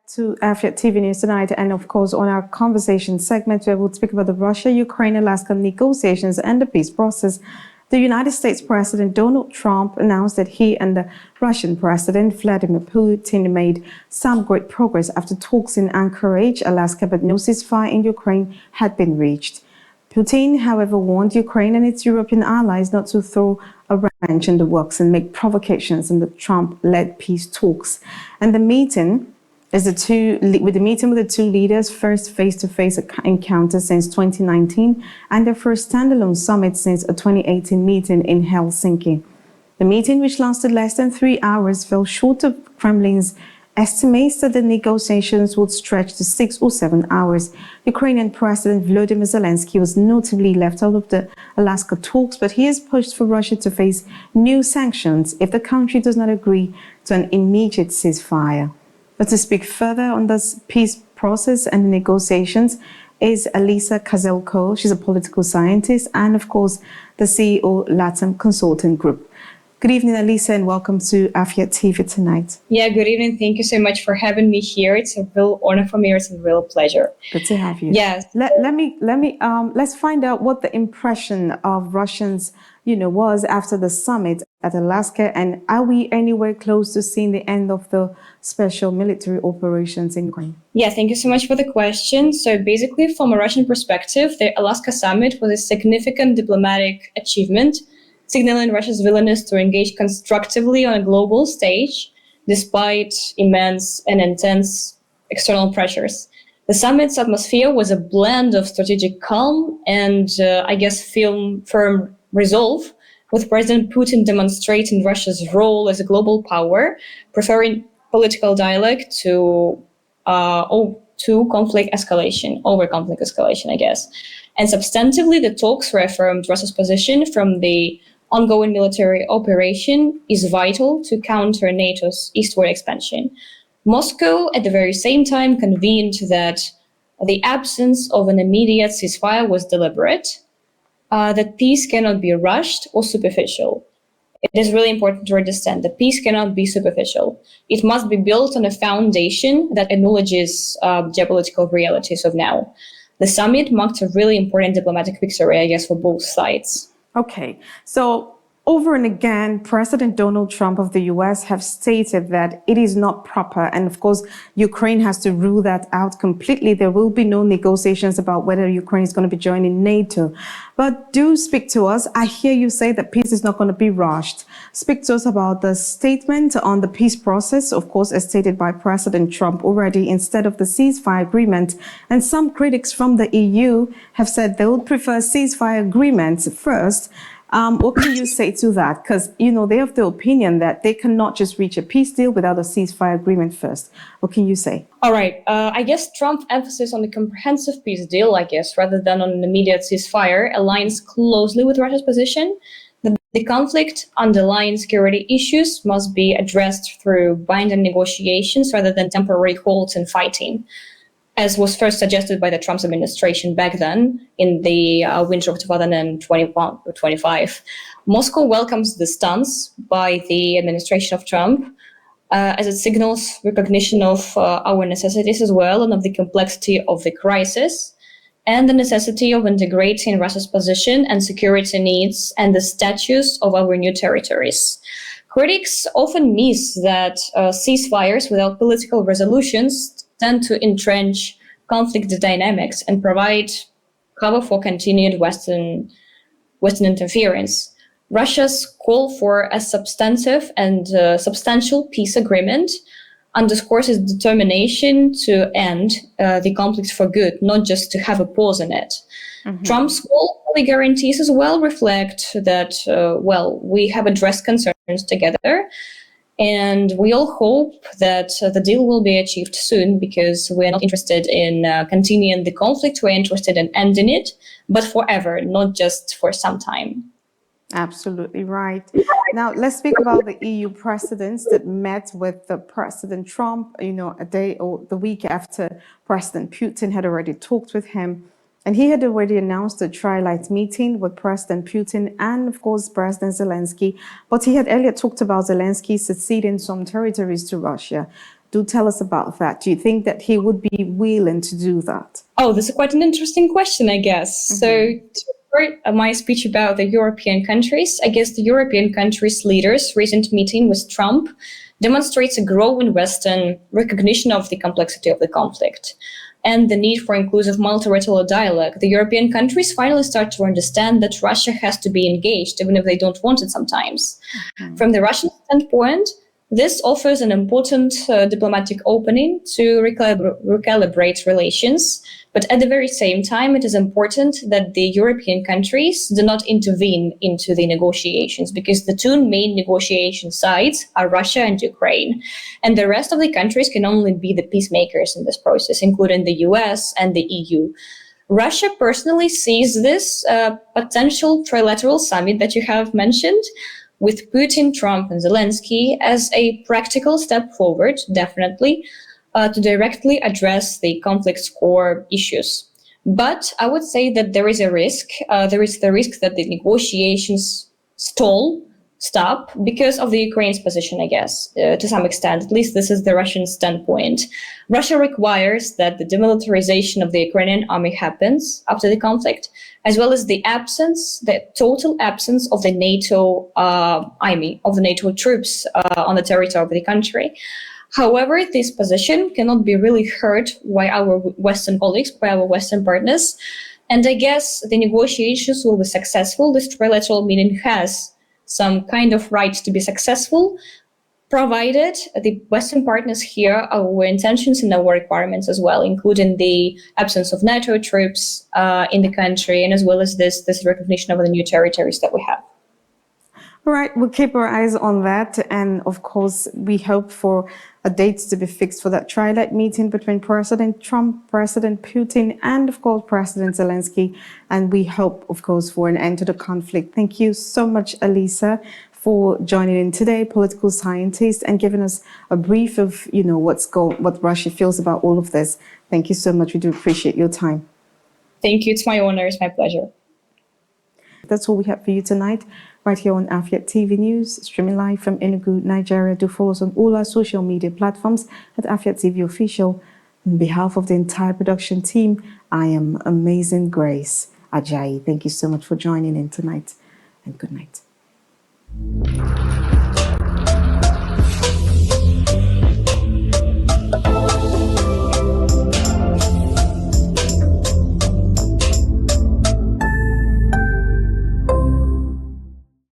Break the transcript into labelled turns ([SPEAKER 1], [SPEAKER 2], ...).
[SPEAKER 1] to Afia TV News tonight, and of course on our conversation segment where we'll speak about the Russia-Ukraine-Alaska negotiations and the peace process. The United States President Donald Trump announced that he and the Russian President Vladimir Putin made some great progress after talks in Anchorage, Alaska, but no ceasefire in Ukraine had been reached. Putin, however, warned Ukraine and its European allies not to throw a wrench in the works and make provocations in the Trump-led peace talks. And the meeting with the two leaders' first face-to-face encounter since 2019 and their first standalone summit since a 2018 meeting in Helsinki. The meeting, which lasted less than 3 hours, fell short of Kremlin's estimates that the negotiations would stretch to 6 or 7 hours. Ukrainian President Volodymyr Zelensky was notably left out of the Alaska talks, but he has pushed for Russia to face new sanctions if the country does not agree to an immediate ceasefire. But to speak further on this peace process and negotiations is Alisa Kazelko. She's a political scientist and, of course, the CEO Latam Consulting Group. Good evening, Alisa, and welcome to Afia TV tonight.
[SPEAKER 2] Yeah, good evening. Thank you so much for having me here. It's a real honor for me. It's a real pleasure.
[SPEAKER 1] Good to have you.
[SPEAKER 2] Yes.
[SPEAKER 1] Let's find out what the impression of Russians, was after the summit at Alaska, and are we anywhere close to seeing the end of the special military operations in Ukraine?
[SPEAKER 2] Yeah, thank you so much for the question. So basically, from a Russian perspective, the Alaska summit was a significant diplomatic achievement, signaling Russia's willingness to engage constructively on a global stage, despite immense and intense external pressures. The summit's atmosphere was a blend of strategic calm and, firm resolve, with President Putin demonstrating Russia's role as a global power, preferring political dialogue to conflict escalation, I guess. And substantively, the talks reaffirmed Russia's position from the ongoing military operation is vital to counter NATO's eastward expansion. Moscow, at the very same time, convened that the absence of an immediate ceasefire was deliberate, that peace cannot be rushed or superficial. It is really important to understand that peace cannot be superficial. It must be built on a foundation that acknowledges geopolitical realities of now. The summit marked a really important diplomatic victory, I guess, for both sides.
[SPEAKER 1] Okay, so over and again, President Donald Trump of the U.S. have stated that it is not proper. And of course, Ukraine has to rule that out completely. There will be no negotiations about whether Ukraine is going to be joining NATO. But do speak to us. I hear you say that peace is not going to be rushed. Speak to us about the statement on the peace process, of course, as stated by President Trump already, instead of the ceasefire agreement. And some critics from the EU have said they would prefer ceasefire agreements first. What can you say to that? Because, they have the opinion that they cannot just reach a peace deal without a ceasefire agreement first. What can you say?
[SPEAKER 2] All right. I guess Trump's emphasis on the comprehensive peace deal, rather than on an immediate ceasefire, aligns closely with Russia's position. The conflict underlying security issues must be addressed through binding negotiations rather than temporary halts and fighting, as was first suggested by the Trump administration back then in the winter of 2021 or 25. Moscow welcomes the stance by the administration of Trump as it signals recognition of our necessities as well and of the complexity of the crisis and the necessity of integrating Russia's position and security needs and the status of our new territories. Critics often miss that ceasefires without political resolutions tend to entrench conflict dynamics and provide cover for continued Western interference. Russia's call for a substantive and substantial peace agreement underscores its determination to end the conflict for good, not just to have a pause in it. Mm-hmm. Trump's call for the guarantees as well reflect that, we have addressed concerns together. And we all hope that the deal will be achieved soon, because we're not interested in continuing the conflict. We're interested in ending it, but forever, not just for some time.
[SPEAKER 1] Absolutely right. Now, let's speak about the EU presidents that met with the President Trump, a day or the week after President Putin had already talked with him. And he had already announced a trilateral meeting with President Putin and, of course, President Zelensky. But he had earlier talked about Zelensky ceding some territories to Russia. Do tell us about that. Do you think that he would be willing to do that?
[SPEAKER 2] Oh, this is quite an interesting question, I guess. So, to start my speech about the European countries, I guess the European countries' leaders' recent meeting with Trump demonstrates a growing Western recognition of the complexity of the conflict and the need for inclusive multilateral dialogue. The European countries finally start to understand that Russia has to be engaged, even if they don't want it sometimes. From the Russian standpoint, this offers an important diplomatic opening to recalibrate relations. But at the very same time, it is important that the European countries do not intervene into the negotiations, because the two main negotiation sides are Russia and Ukraine. And the rest of the countries can only be the peacemakers in this process, including the US and the EU. Russia personally sees this potential trilateral summit that you have mentioned with Putin, Trump, and Zelensky as a practical step forward, definitely, to directly address the conflict's core issues. But I would say that there is a risk. There is the risk that the negotiations stop because of the Ukraine's position, I guess, to some extent. At least this is the Russian standpoint. Russia requires that the demilitarization of the Ukrainian army happens after the conflict, as well as the total absence of the NATO army, of the NATO troops on the territory of the country. However, this position cannot be really heard by our Western colleagues, by our Western partners. And I guess the negotiations will be successful. This trilateral meeting has some kind of right to be successful, provided the Western partners hear our intentions and our requirements as well, including the absence of NATO troops in the country, and as well as this recognition of the new territories that we have.
[SPEAKER 1] All right, we'll keep our eyes on that. And of course, we hope for a date to be fixed for that trilateral meeting between President Trump, President Putin, and of course, President Zelensky. And we hope, of course, for an end to the conflict. Thank you so much, Alisa, for joining in today, political scientist, and giving us a brief of, what Russia feels about all of this. Thank you so much. We do appreciate your time.
[SPEAKER 2] Thank you. It's my honor. It's my pleasure.
[SPEAKER 1] That's all we have for you tonight, right here on Afia TV News, streaming live from Enugu, Nigeria. Do follow us on all our social media platforms at Afia TV Official. On behalf of the entire production team, I am Amazing Grace Ajayi. Thank you so much for joining in tonight, and good night.